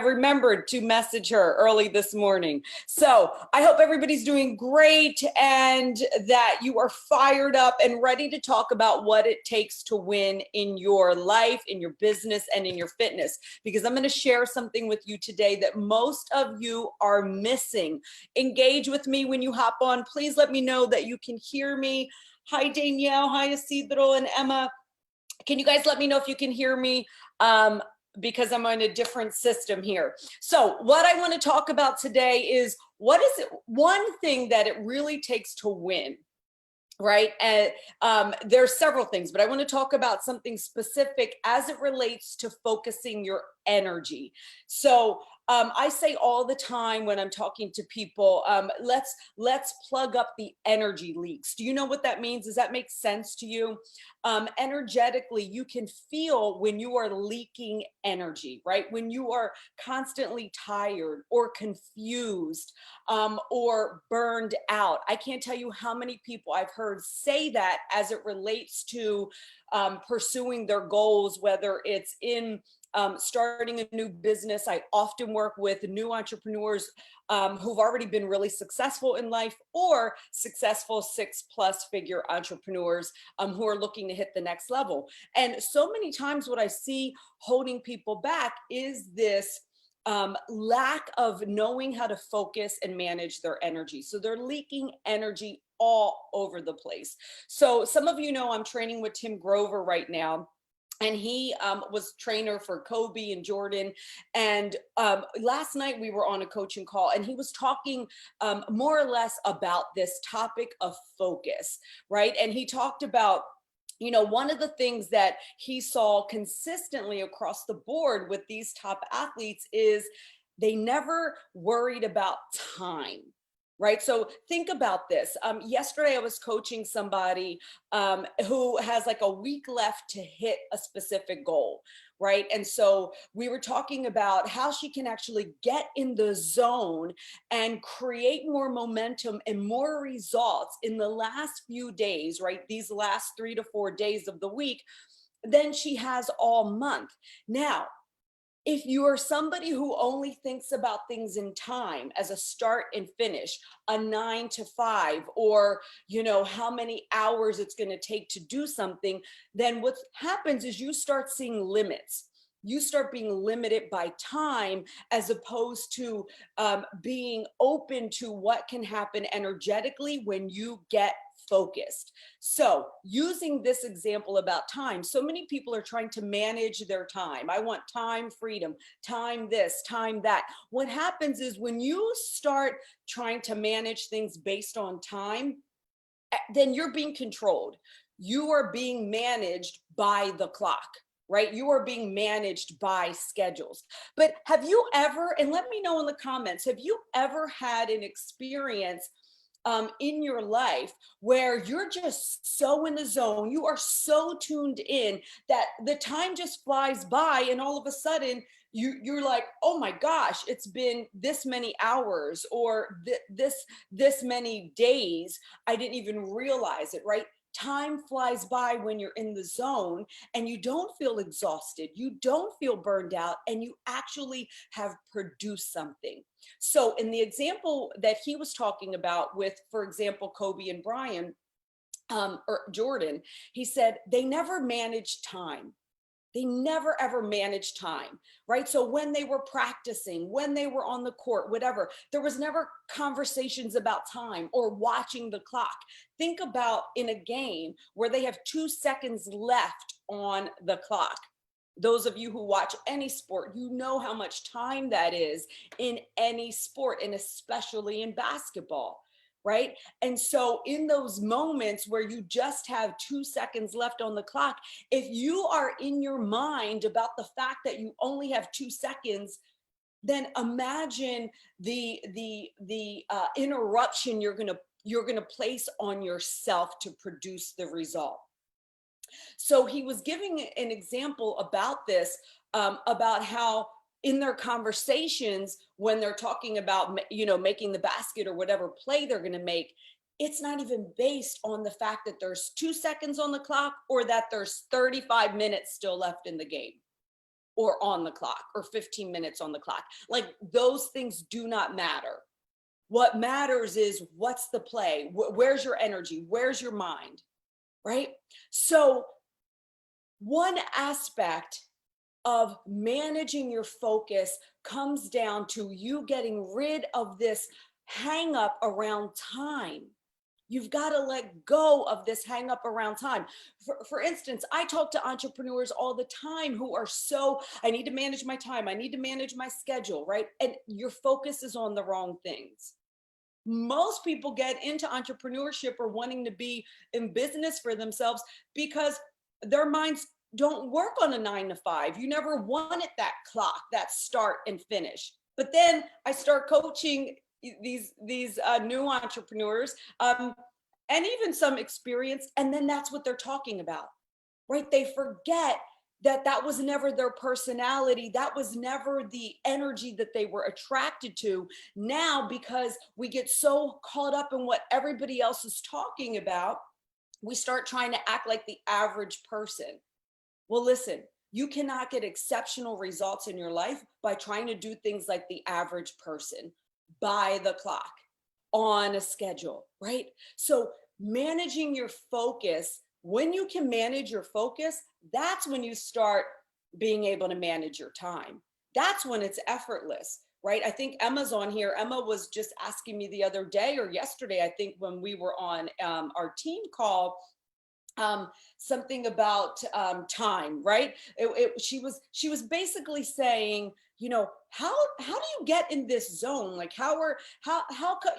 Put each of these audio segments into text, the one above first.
remembered to message her early this morning. So I hope everybody's doing great and that you are fired up and ready to talk about what it takes to win in your life, in your business, and in your fitness. Because I'm going to share something with you today that most of you are missing. Engage with me when you hop on. Please let me know that you can hear me. Hi, Danielle. Hi, Isidro and Emma. Can you guys let me know if you can hear me? Because I'm on a different system here. So what I want to talk about today is what is it, one thing that it really takes to win, right? And there's several things, but I want to talk about something specific as it relates to focusing your energy. So I say all the time when I'm talking to people, let's plug up the energy leaks. Do you know what that means? Does that make sense to you? Energetically, you can feel when you are leaking energy, right? When you are constantly tired or confused or burned out. I can't tell you how many people I've heard say that as it relates to pursuing their goals, whether it's in starting a new business. I often work with new entrepreneurs who've already been really successful in life, or successful 6+ figure entrepreneurs who are looking to hit the next level. And so many times what I see holding people back is this lack of knowing how to focus and manage their energy. So they're leaking energy all over the place. So some of you know I'm training with Tim Grover right now. And he was trainer for Kobe and Jordan. And last night we were on a coaching call and he was talking more or less about this topic of focus, right? And he talked about, you know, one of the things that he saw consistently across the board with these top athletes is they never worried about time. Right. So think about this. Yesterday, I was coaching somebody who has like a week left to hit a specific goal. Right. And so we were talking about how she can actually get in the zone and create more momentum and more results in the last few days, right? These last 3 to 4 days of the week than she has all month. Now, if you are somebody who only thinks about things in time as a start and finish, a 9 to 5, or, you know, how many hours it's going to take to do something, then what happens is you start seeing limits. You start being limited by time as opposed to being open to what can happen energetically when you get focused. So using this example about time, so many people are trying to manage their time. I want time freedom, time this, time that. What happens is when you start trying to manage things based on time, then you're being controlled. You are being managed by the clock. Right? You are being managed by schedules. But have you ever, and let me know in the comments, have you ever had an experience in your life where you're just so in the zone, you are so tuned in that the time just flies by and all of a sudden you're like, oh my gosh, it's been this many hours or this many days. I didn't even realize it, right? Time flies by when you're in the zone and you don't feel exhausted, you don't feel burned out, and you actually have produced something. So in the example that he was talking about with, for example, Kobe and Bryant, or Jordan, he said they never managed time. They never ever managed time, right? So when they were practicing, when they were on the court, whatever, there was never conversations about time or watching the clock. Think about in a game where they have 2 seconds left on the clock. Those of you who watch any sport, you know how much time that is in any sport, and especially in basketball. Right? And so in those moments where you just have 2 seconds left on the clock, if you are in your mind about the fact that you only have 2 seconds, then imagine the interruption you're gonna place on yourself to produce the result. So he was giving an example about this, about how in their conversations, when they're talking about, you know, making the basket or whatever play they're going to make, it's not even based on the fact that there's 2 seconds on the clock or that there's 35 minutes still left in the game, or on the clock or 15 minutes on the clock. Like those things do not matter. What matters is what's the play? Where's your energy? Where's your mind? Right? So one aspect of managing your focus comes down to you getting rid of this hang up around time. You've got to let go of this hang up around time. For instance, I talk to entrepreneurs all the time who are I need to manage my time. I need to manage my schedule, right? And your focus is on the wrong things. Most people get into entrepreneurship or wanting to be in business for themselves because their minds don't work on a 9 to 5. You never wanted that clock, that start and finish. But then I start coaching these new entrepreneurs, and even some experience, and then that's what they're talking about, right? They forget that was never their personality. That was never the energy that they were attracted to. Now, because we get so caught up in what everybody else is talking about, we start trying to act like the average person. Well, listen, you cannot get exceptional results in your life by trying to do things like the average person, by the clock, on a schedule, right? So managing your focus, when you can manage your focus, that's when you start being able to manage your time. That's when it's effortless, right? I think Emma's on here. Emma was just asking me the other day or yesterday, I think when we were on our team call, something about time, right? She was basically saying, how do you get in this zone? Like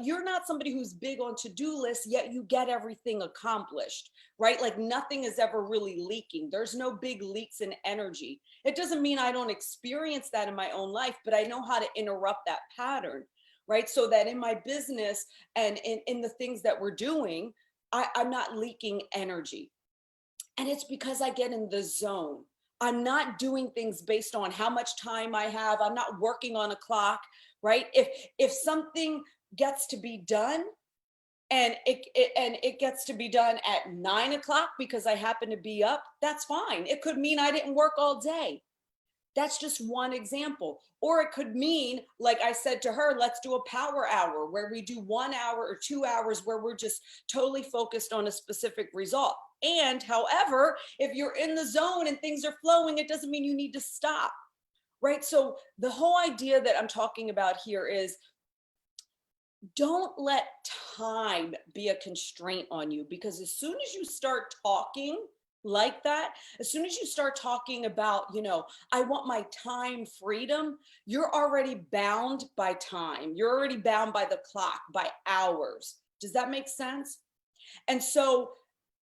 you're not somebody who's big on to-do lists, yet you get everything accomplished, right? Like nothing is ever really leaking. There's no big leaks in energy. It doesn't mean I don't experience that in my own life, but I know how to interrupt that pattern, right? So that in my business and in the things that we're doing, I'm not leaking energy. And it's because I get in the zone. I'm not doing things based on how much time I have. I'm not working on a clock, right? If something gets to be done and it gets to be done at 9 o'clock because I happen to be up, that's fine. It could mean I didn't work all day. That's just one example. Or it could mean, like I said to her, let's do a power hour where we do 1 hour or 2 hours where we're just totally focused on a specific result. And however, if you're in the zone and things are flowing, it doesn't mean you need to stop, right? So the whole idea that I'm talking about here is don't let time be a constraint on you, because as soon as you start talking like that, as soon as you start talking about, I want my time freedom, you're already bound by time. You're already bound by the clock, by hours. Does that make sense? And so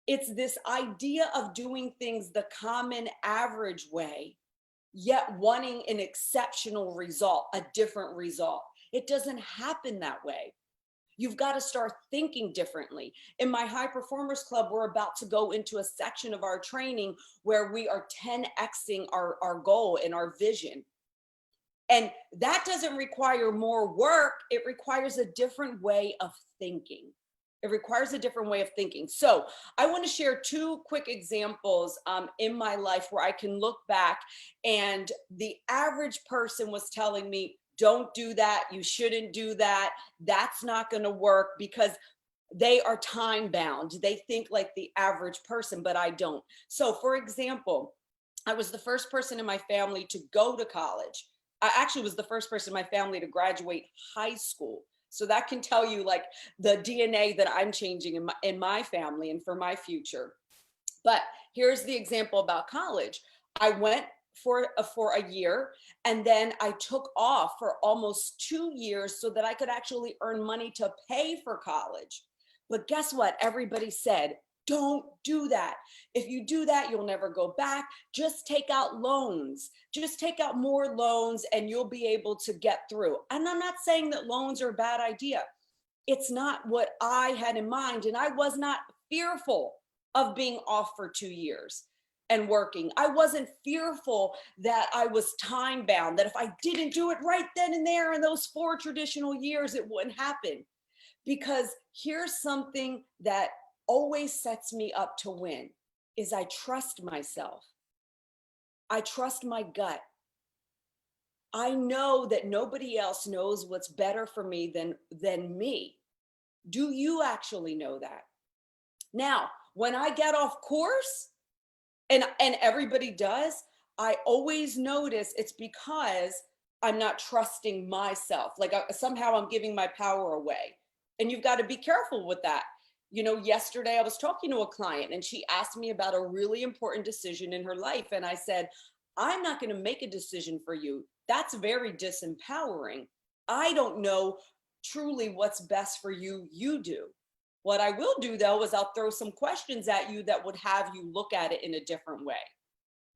it's this idea of doing things the common average way, yet wanting an exceptional result, a different result. It doesn't happen that way. You've got to start thinking differently. In my High Performers Club, we're about to go into a section of our training where we are 10xing our goal and our vision. And that doesn't require more work. It requires a different way of thinking. It requires a different way of thinking. So I want to share 2 quick examples in my life where I can look back and the average person was telling me, don't do that. You shouldn't do that. That's not going to work, because they are time bound. They think like the average person, but I don't. So for example, I was the first person in my family to go to college. I actually was the first person in my family to graduate high school. So that can tell you like the DNA that I'm changing in my family and for my future. But here's the example about college. I went for a year, and then I took off for almost 2 years so that I could actually earn money to pay for college. But guess what? Everybody said, don't do that. If you do that, you'll never go back. Just take out loans. Just take out more loans and you'll be able to get through. And I'm not saying that loans are a bad idea. It's not what I had in mind. And I was not fearful of being off for 2 years and working. I wasn't fearful that I was time bound, that if I didn't do it right then and there in those 4 traditional years, it wouldn't happen. Because here's something that always sets me up to win is I trust myself. I trust my gut. I know that nobody else knows what's better for me than me. Do you actually know that? Now, when I get off course, and everybody does, I always notice it's because I'm not trusting myself. Like somehow I'm giving my power away. And you've got to be careful with that. You know, yesterday I was talking to a client and she asked me about a really important decision in her life. And I said, I'm not going to make a decision for you. That's very disempowering. I don't know truly what's best for you. You do. What I will do though is I'll throw some questions at you that would have you look at it in a different way.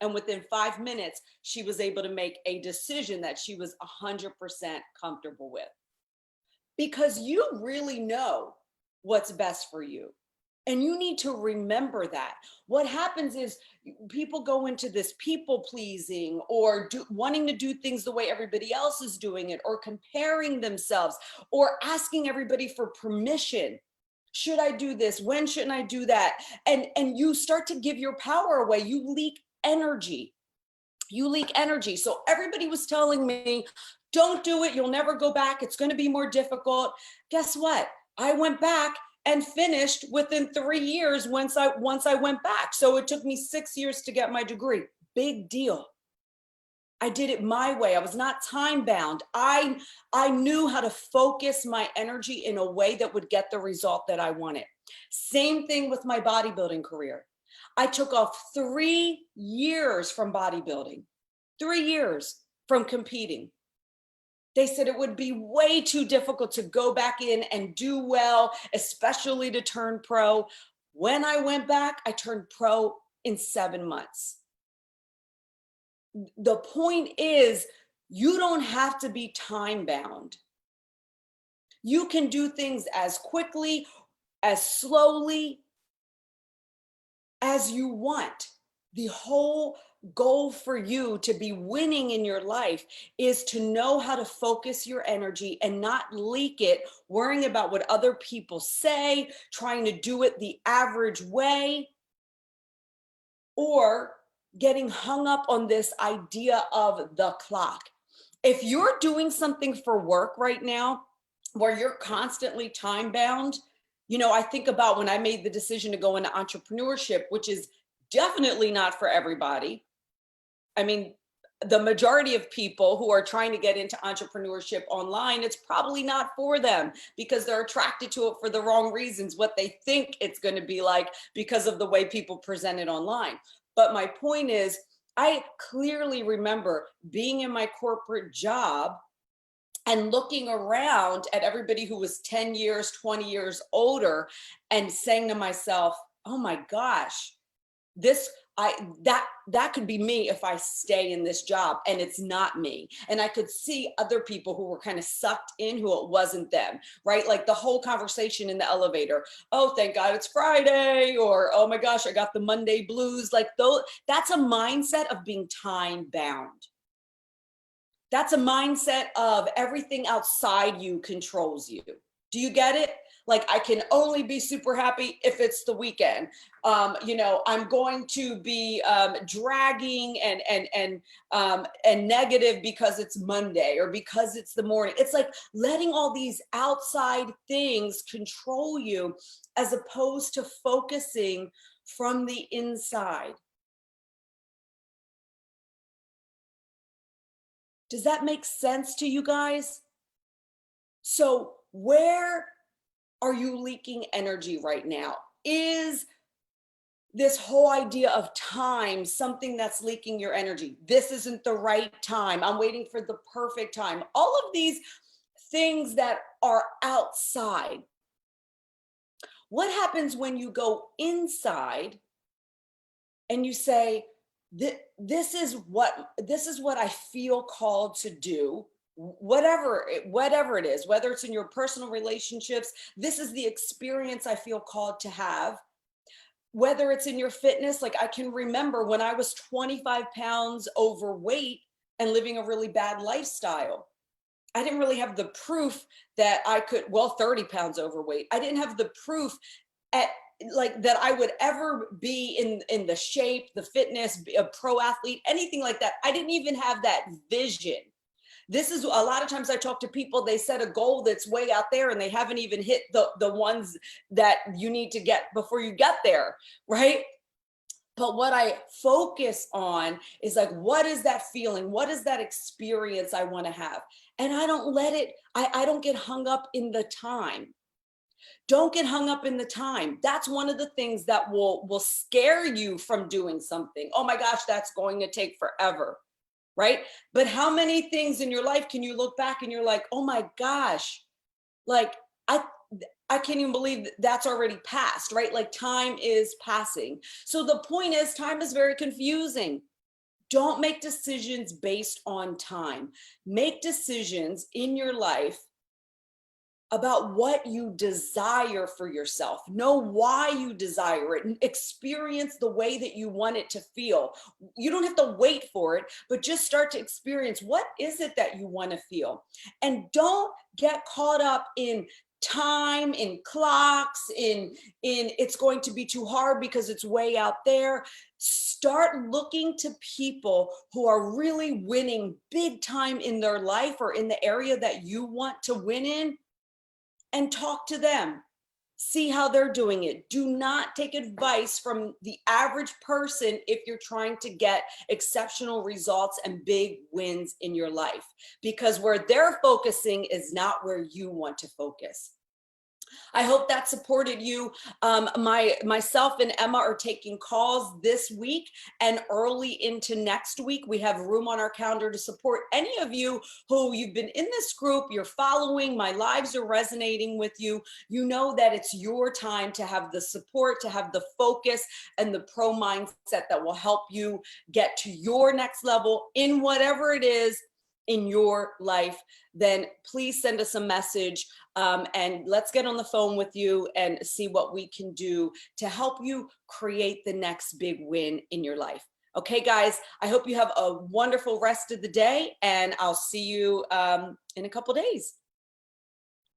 And within 5 minutes, she was able to make a decision that she was 100% comfortable with. Because you really know what's best for you. And you need to remember that. What happens is people go into this people pleasing or wanting to do things the way everybody else is doing it, or comparing themselves, or asking everybody for permission. Should I do this? When shouldn't I do that? And you start to give your power away. You leak energy. You leak energy. So everybody was telling me, don't do it. You'll never go back. It's going to be more difficult. Guess what? I went back and finished within 3 years once I went back. So it took me 6 years to get my degree. Big deal. I did it my way. I was not time bound. I knew how to focus my energy in a way that would get the result that I wanted. Same thing with my bodybuilding career. I took off 3 years from bodybuilding, 3 years from competing. They said it would be way too difficult to go back in and do well, especially to turn pro. When I went back, I turned pro in 7 months. The point is, you don't have to be time bound. You can do things as quickly, as slowly as you want. The whole goal for you to be winning in your life is to know how to focus your energy and not leak it, worrying about what other people say, trying to do it the average way, or getting hung up on this idea of the clock. If you're doing something for work right now where you're constantly time bound, you know, I think about when I made the decision to go into entrepreneurship, which is definitely not for everybody. I mean, the majority of people who are trying to get into entrepreneurship online, it's probably not for them because they're attracted to it for the wrong reasons, what they think it's going to be like because of the way people present it online. But my point is, I clearly remember being in my corporate job and looking around at everybody who was 10 years, 20 years older and saying to myself, oh my gosh, that could be me if I stay in this job, and it's not me. And I could see other people who were kind of sucked in who it wasn't them, right? Like the whole conversation in the elevator. Oh, thank God it's Friday, or oh my gosh, I got the Monday blues. Like that's a mindset of being time bound. That's a mindset of everything outside you controls you. Do you get it? Like, I can only be super happy if it's the weekend. You know, I'm going to be dragging and negative because it's Monday or because it's the morning. It's like letting all these outside things control you as opposed to focusing from the inside. Does that make sense to you guys? So where are you leaking energy right now? Is this whole idea of time something that's leaking your energy? This isn't the right time. I'm waiting for the perfect time. All of these things that are outside. What happens when you go inside and you say, this is what I feel called to do? Whatever it is, whether it's in your personal relationships, this is the experience I feel called to have. Whether it's in your fitness, like I can remember when I was 25 pounds overweight and living a really bad lifestyle. I didn't really have the proof that I could, 30 pounds overweight. I didn't have the proof that I would ever be in the shape, the fitness, be a pro athlete, anything like that. I didn't even have that vision. This is a lot of times I talk to people, they set a goal that's way out there and they haven't even hit the ones that you need to get before you get there, right? But what I focus on is like, what is that feeling? What is that experience I want to have? And I don't let it, I don't get hung up in the time. Don't get hung up in the time. That's one of the things that will scare you from doing something. Oh my gosh, that's going to take forever, right? But how many things in your life can you look back and you're like, oh my gosh, like I can't even believe that's already passed, right? Like time is passing. So the point is, time is very confusing. Don't make decisions based on time. Make decisions in your life about what you desire for yourself. Know why you desire it and experience the way that you want it to feel. You don't have to wait for it, but just start to experience what is it that you want to feel. And don't get caught up in time, in clocks, in it's going to be too hard because it's way out there. Start looking to people who are really winning big time in their life or in the area that you want to win in, and talk to them. See how they're doing it. Do not take advice from the average person if you're trying to get exceptional results and big wins in your life, because where they're focusing is not where you want to focus. I hope that supported you. Myself and Emma are taking calls this week and early into next week. We have room on our calendar to support any of you who you've been in this group, you're following, my lives are resonating with you. You know that it's your time to have the support, to have the focus and the pro mindset that will help you get to your next level in whatever it is in your life. Then please send us a message and let's get on the phone with you and see what we can do to help you create the next big win in your life. Okay, guys, I hope you have a wonderful rest of the day, and I'll see you in a couple days.